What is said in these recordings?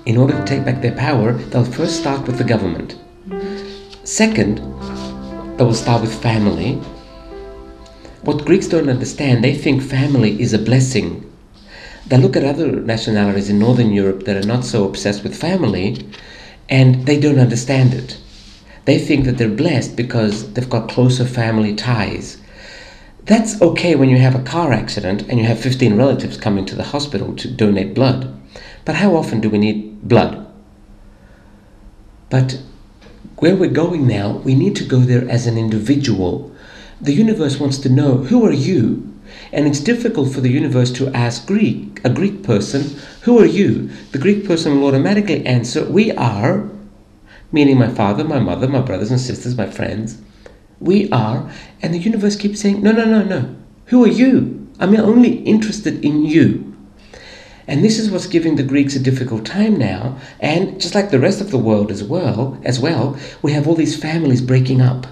in order to take back their power, they'll first start with the government. Second, they will start with family. What Greeks don't understand, they think family is a blessing. They look at other nationalities in Northern Europe that are not so obsessed with family, and they don't understand it. They think that they're blessed because they've got closer family ties. That's okay when you have a car accident and you have 15 relatives coming to the hospital to donate blood. But how often do we need blood? But where we're going now, we need to go there as an individual. The universe wants to know, who are you? And it's difficult for the universe to ask a Greek person, who are you? The Greek person will automatically answer, we are, meaning my father, my mother, my brothers and sisters, my friends. We are. And the universe keeps saying, no. Who are you? I'm only interested in you. And this is what's giving the Greeks a difficult time now. And just like the rest of the world as well, we have all these families breaking up.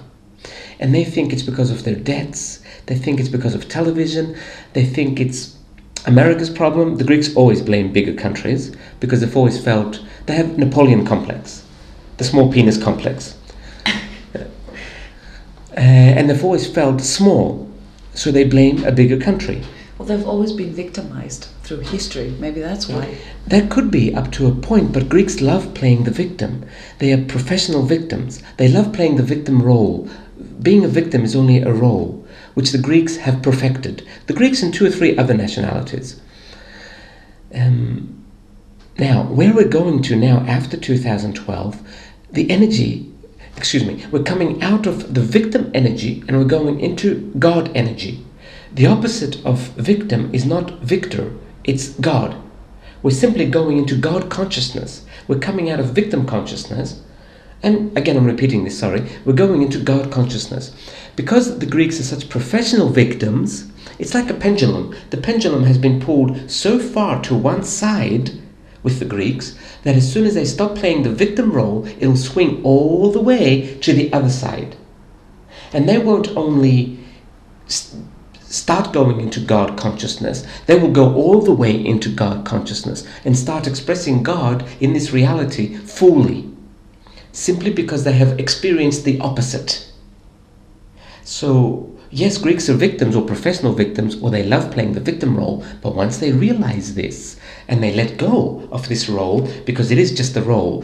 And they think it's because of their debts. They think it's because of television. They think it's America's problem. The Greeks always blame bigger countries because they've always felt they have Napoleon complex, the small penis complex. And they've always felt small, so they blame a bigger country. Well, they've always been victimized through history. Maybe that's why. That could be up to a point, but Greeks love playing the victim. They are professional victims. They love playing the victim role. Being a victim is only a role, which the Greeks have perfected. The Greeks and 2 or 3 other nationalities. Now, where we're going to now after 2012, we're coming out of the victim energy and we're going into God energy. The opposite of victim is not victor, it's God. We're simply going into God consciousness. We're coming out of victim consciousness. And again, I'm repeating this, sorry. We're going into God consciousness. Because the Greeks are such professional victims, it's like a pendulum. The pendulum has been pulled so far to one side with the Greeks that as soon as they stop playing the victim role, it'll swing all the way to the other side. And they won't only start going into God consciousness, they will go all the way into God consciousness and start expressing God in this reality fully, simply because they have experienced the opposite. So, yes, Greeks are victims or professional victims, or they love playing the victim role, but once they realize this and they let go of this role, because it is just a role,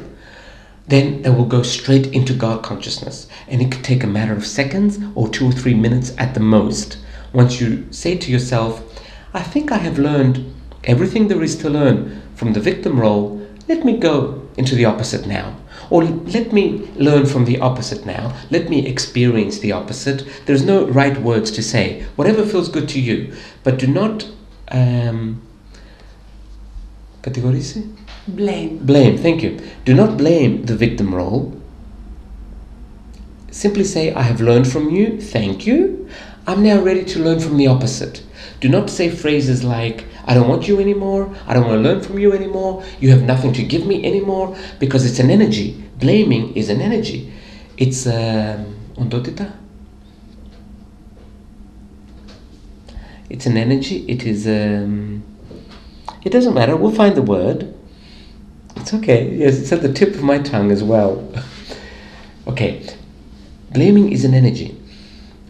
then they will go straight into God consciousness. And it could take a matter of seconds or 2 or 3 minutes at the most. Once you say to yourself, I think I have learned everything there is to learn from the victim role, let me go into the opposite now. Or let me learn from the opposite now. Let me experience the opposite. There's no right words to say. Whatever feels good to you. But do not blame, thank you. Do not blame the victim role. Simply say, I have learned from you, thank you. I'm now ready to learn from the opposite. Do not say phrases like, I don't want you anymore, I don't want to learn from you anymore, you have nothing to give me anymore, because it's an energy. Blaming is an energy. It's ondotita. It's an energy. It is it doesn't matter, we'll find the word. It's okay. Yes, it's at the tip of my tongue as well. Okay. Blaming is an energy.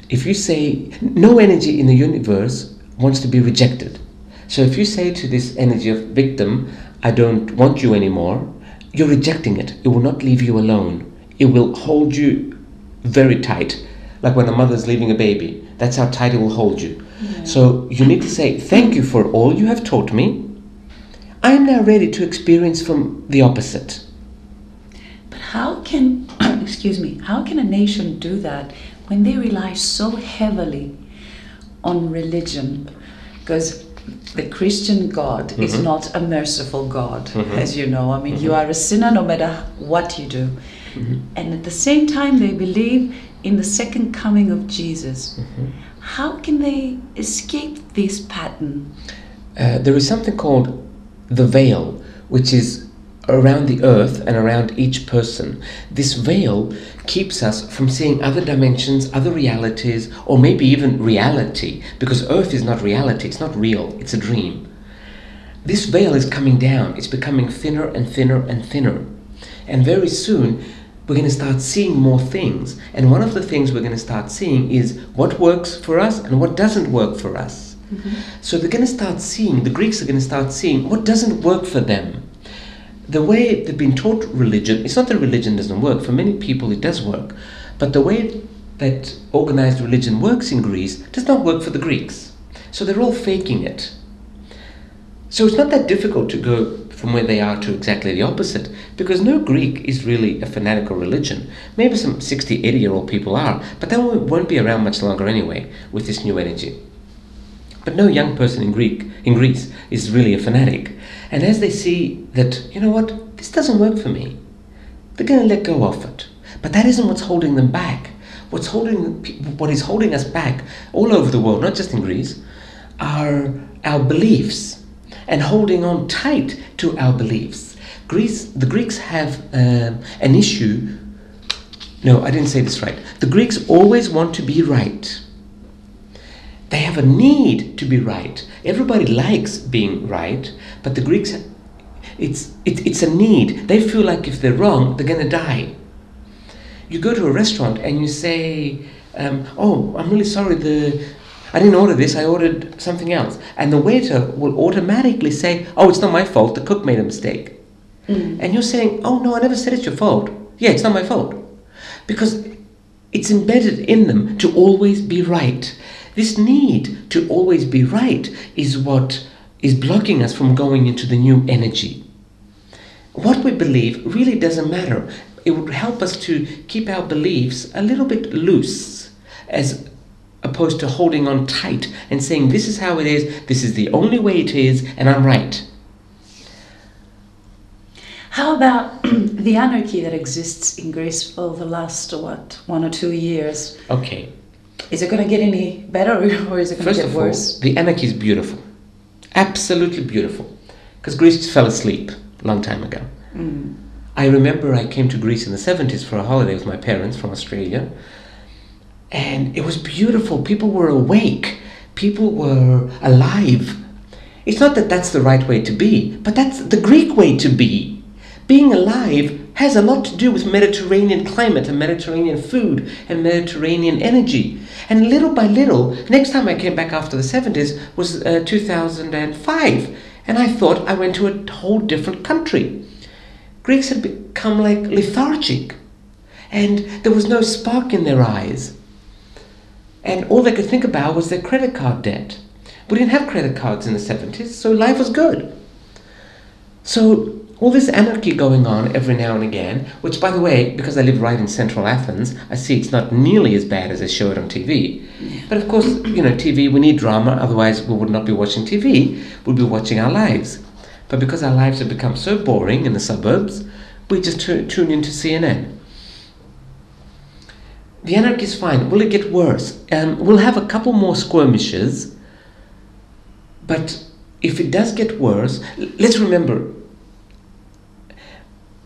If you say, no energy in the universe wants to be rejected. So if you say to this energy of victim, I don't want you anymore, you're rejecting it. It will not leave you alone. It will hold you very tight, like when a mother's leaving a baby. That's how tight it will hold you. Yeah. So you need to say, thank you for all you have taught me. I am now ready to experience from the opposite. But how can, how can a nation do that when they rely so heavily on religion? Because the Christian God is not a merciful God, as you know. I mean, you are a sinner no matter what you do. And at the same time, they believe in the second coming of Jesus. How can they escape this pattern? There is something called the veil, which is around the earth and around each person. This veil keeps us from seeing other dimensions, other realities, or maybe even reality, because earth is not reality, it's not real, it's a dream. this veil is coming down. It's becoming thinner and thinner and thinner. And very soon, we're going to start seeing more things. And one of the things we're going to start seeing is what works for us and what doesn't work for us. So they're going to start seeing, the Greeks are going to start seeing what doesn't work for them. The way they've been taught religion, it's not that religion doesn't work. For many people it does work. But the way that organized religion works in Greece does not work for the Greeks. So they're all faking it. So it's not that difficult to go from where they are to exactly the opposite, because no Greek is really a fanatical religion. Maybe some 60, 80-year-old people are, but they won't be around much longer anyway with this new energy. But no young person in Greece is really a fanatic. And as they see that, you know what, this doesn't work for me, they're going to let go of it. But that isn't what's holding them back. What is holding us back all over the world, not just in Greece, are our beliefs and holding on tight to our beliefs. The Greeks have an issue. No, I didn't say this right. The Greeks always want to be right. They have a need to be right. Everybody likes being right, but the Greeks, it's a need. They feel like if they're wrong, they're going to die. You go to a restaurant and you say, oh, I'm really sorry, I didn't order this, I ordered something else. And the waiter will automatically say, oh, it's not my fault, the cook made a mistake. And you're saying, oh, no, I never said it's your fault. Yeah, it's not my fault. Because it's embedded in them to always be right. This need to always be right is what is blocking us from going into the new energy. What we believe really doesn't matter. It would help us to keep our beliefs a little bit loose, as opposed to holding on tight and saying, this is how it is, this is the only way it is, and I'm right. How about the anarchy that exists in Greece for the last, 1 or 2 years? Okay. Is it going to get any better or is it going to get worse? First of all, the anarchy is beautiful. Absolutely beautiful. Because Greece just fell asleep a long time ago. I remember I came to Greece in the 70s for a holiday with my parents from Australia. And it was beautiful. People were awake. People were alive. It's not that that's the right way to be, but that's the Greek way to be. Being alive has a lot to do with Mediterranean climate and Mediterranean food and Mediterranean energy. And little by little, next time I came back after the 70s was 2005. And I thought I went to a whole different country. Greeks had become like lethargic. And there was no spark in their eyes. And all they could think about was their credit card debt. We didn't have credit cards in the 70s, so life was good. So all this anarchy going on every now and again, which, by the way, because I live right in central Athens, I see it's not nearly as bad as they show it on TV. Yeah. But of course, TV, we need drama, otherwise we would not be watching TV, we'd be watching our lives. But because our lives have become so boring in the suburbs, we just tune into CNN. The anarchy is fine. Will it get worse? We'll have a couple more skirmishes, but if it does get worse, let's remember,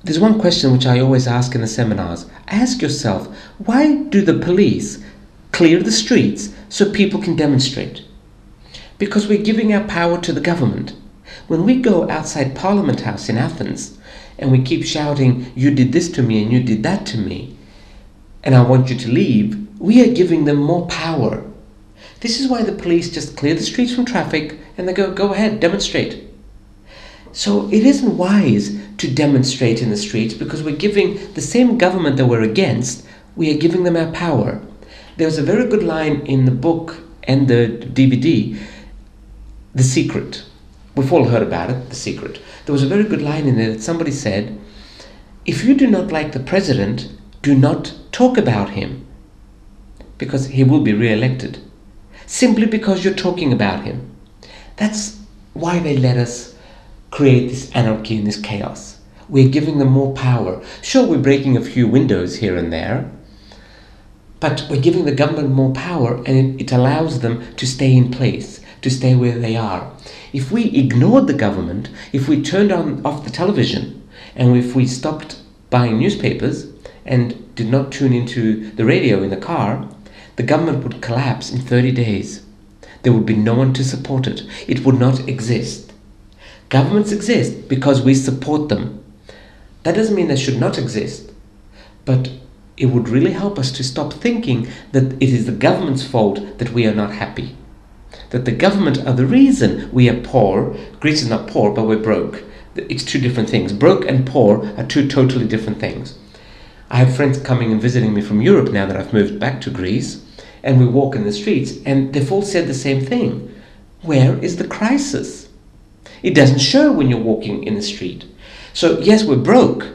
there's one question which I always ask in the seminars. Ask yourself, why do the police clear the streets so people can demonstrate? Because we're giving our power to the government. When we go outside Parliament House in Athens and we keep shouting, you did this to me and you did that to me, and I want you to leave, we are giving them more power. This is why the police just clear the streets from traffic and they go ahead, demonstrate. So it isn't wise to demonstrate in the streets because we're giving the same government that we're against, we are giving them our power. There's a very good line in the book and the DVD, The Secret. We've all heard about it, The Secret. There was a very good line in there that somebody said, if you do not like the president, do not talk about him, because he will be re-elected, simply because you're talking about him. That's why they let us create this anarchy and this chaos. We're giving them more power. Sure, we're breaking a few windows here and there, but we're giving the government more power, and it allows them to stay in place, to stay where they are. If we ignored the government, if we turned off the television, and if we stopped buying newspapers and did not tune into the radio in the car, the government would collapse in 30 days. There would be no one to support it. It would not exist. Governments exist because we support them. That doesn't mean they should not exist, but it would really help us to stop thinking that it is the government's fault that we are not happy. That the government are the reason we are poor. Greece is not poor, but we're broke. It's two different things. Broke and poor are two totally different things. I have friends coming and visiting me from Europe now that I've moved back to Greece, and we walk in the streets, and they've all said the same thing. Where is the crisis? It doesn't show when you're walking in the street. So yes, we're broke,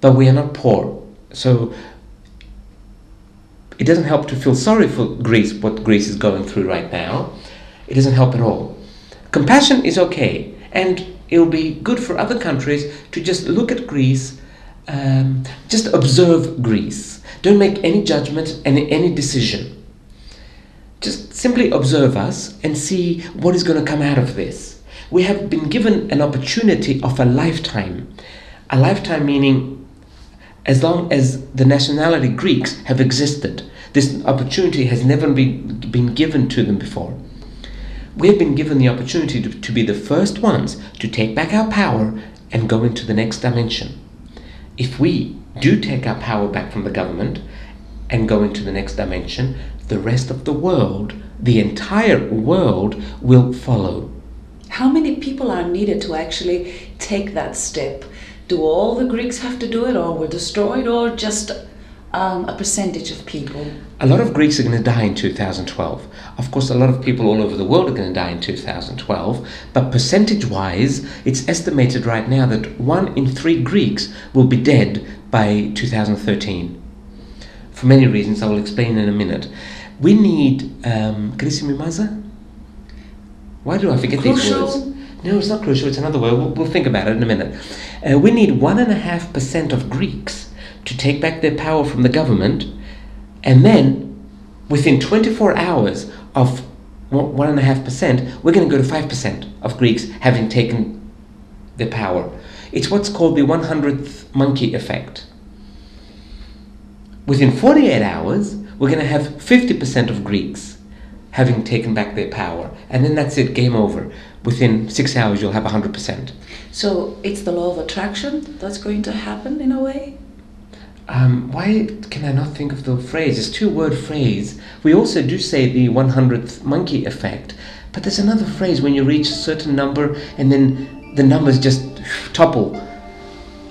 but we are not poor. So it doesn't help to feel sorry for Greece, what Greece is going through right now. It doesn't help at all. Compassion is okay, and it'll be good for other countries to just look at Greece, just observe Greece. Don't make any judgment and any decision. Just simply observe us and see what is going to come out of this. We have been given an opportunity of a lifetime. A lifetime meaning as long as the nationality Greeks have existed. This opportunity has never been given to them before. We have been given the opportunity to be the first ones to take back our power and go into the next dimension. If we do take our power back from the government and go into the next dimension, the rest of the world, the entire world, will follow. How many people are needed to actually take that step? Do all the Greeks have to do it, or were destroyed, or just a percentage of people? A lot of Greeks are going to die in 2012. Of course, a lot of people all over the world are going to die in 2012, but percentage-wise, it's estimated right now that 1 in 3 Greeks will be dead by 2013. For many reasons I will explain in a minute. We need krίσιμη μάζα? Why do I forget these words? No, it's not crucial, it's another word. We'll think about it in a minute. We need 1.5% of Greeks to take back their power from the government, and then within 24 hours of 1.5%, we're going to go to 5% of Greeks having taken their power. It's what's called the 100th monkey effect. Within 48 hours, we're going to have 50% of Greeks having taken back their power. And then that's it, game over. Within 6 hours, you'll have 100%. So it's the law of attraction that's going to happen in a way? Why can I not think of the phrase? It's a 2-word phrase. We also do say the 100th monkey effect, but there's another phrase when you reach a certain number and then the numbers just topple.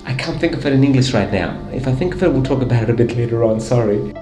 I can't think of it in English right now. If I think of it, we'll talk about it a bit later on, sorry.